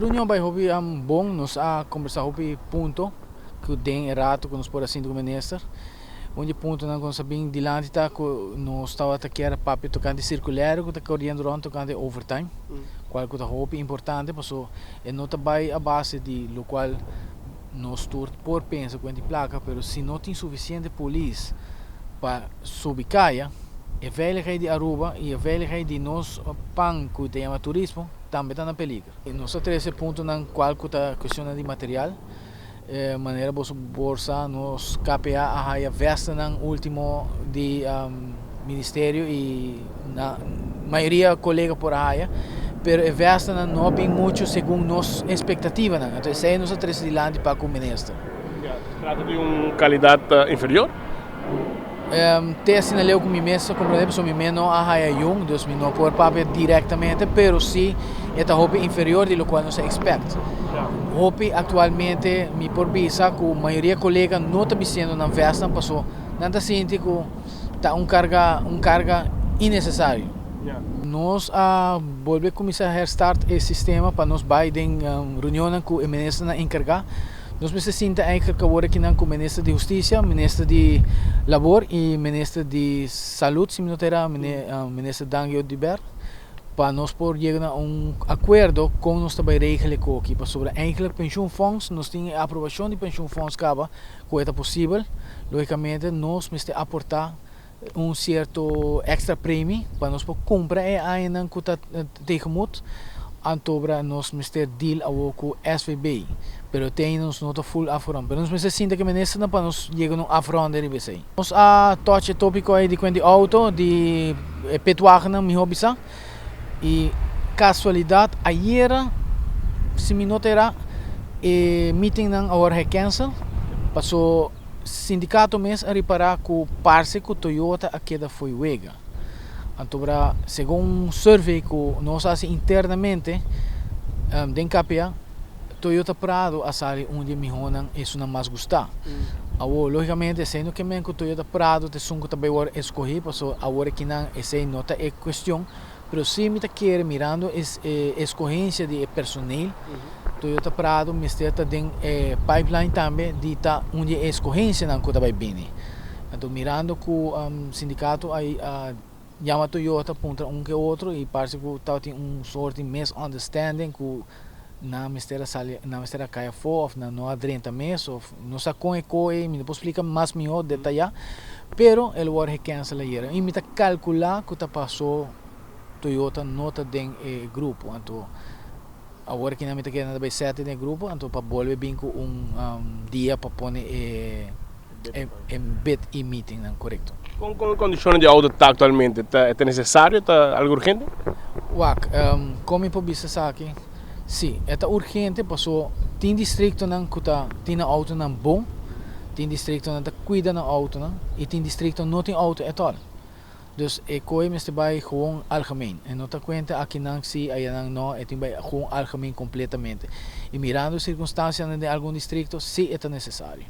Reunião vai hobby bom, nós a conversar hobby ponto que tem errado que nós por assim do ministro. Onde ponto não nós bem dilante tá que nós estava a querer papel tocante circular que está correndo durante tocante overtime. Qual que é hobby importante, passou e não vai a base de lo qual nós tur por pensa com a placa, pero se não tem suficiente polícia para subicaia, a veiligheid de Aruba e a veiligheid de nós pan que tem turismo também está na peligro. E nós temos esse ponto na qual a questão de material, maneira bolsa bolsa nos KPA a haia vesta na último de ministério e na maioria colega por haia, pero a vesta não bem muito segundo nossa expectativa, então esse é nosso três de lá para o ministro. Trata de qualidade inferior? Te assinalei com mi mesa, como por exemplo, mi meno a haia jung, dus mi não por papel diretamente, pero sim é hobby inferior de lo qual não se expecta. Hobby atualmente mi por bisa que a maioria colega não está dizendo na festa, passou, não está sentindo que está carga innecessário. Nós volvemos a começar a restart esse sistema para nós vai em reunião com o ministro na encargar. Nós precisamos eigenlijk que com o ministro de Justiça, ministro de Labor e ministro de Saúde, se não terá ministro Dangio Diber, para nós poder chegar a acordo com nós também regelen aqui sobre eigenlijk pensioenfonds. Nós temos a aprovação de pensioenfonds acaba, que é possível. Logicamente, nós precisamos aportar certo extra prêmio para nós poder comprar e ainda que está tegemoet. Antobra nós precisamos deal com o SVB, pero temos não full afron. Pero nós precisamos que ministro para nós chegar a afron de RBC. Nós touch tópico aí de quando auto de petuagem mi hobby sa e casualidade ayer se me notera meeting não agora cancel passou sindicato mês a reparar que o parceiro que Toyota aqui da foi wega. Antobra, segundo survey que nós fazemos internamente, dentro KPA, Toyota Prado a sair onde me honan isso não mais gostar. Logicamente, sendo que o Toyota Prado te sungo também agora escolher, passou agora que não essa nota é questão, mas se me quer mirando escolhência de personal, Toyota Prado me está dentro pipeline também de tá onde escolhência não que vai bem. Então mirando que o sindicato aí chama Toyota contra que outro e parece que tem sorte de misunderstanding que na mistério caia fora, não adrenta mesmo, ou não sabe como é, me depois explica mais melhor detalhar, pero ele vai recancela aí. E me tá calcular que tá passou Toyota nota den grupo, então agora que não me tá querendo bem sete den grupo, então para volver bem com dia para pôr bit e meeting, não correto. Com condições de auto está atualmente, é necessário, está algo urgente? Como eu posso aqui, sim, é urgente, passou tem distrito que tem auto não bom, tem distrito que cuida do auto e tem distrito que não tem auto at all. Dus ik gooi me bij gewoon algemeen. En nota cuenta aqui não se aí não é tem gewoon algemeen completamente. E mirando circunstâncias de algum distrito, sim é necessário.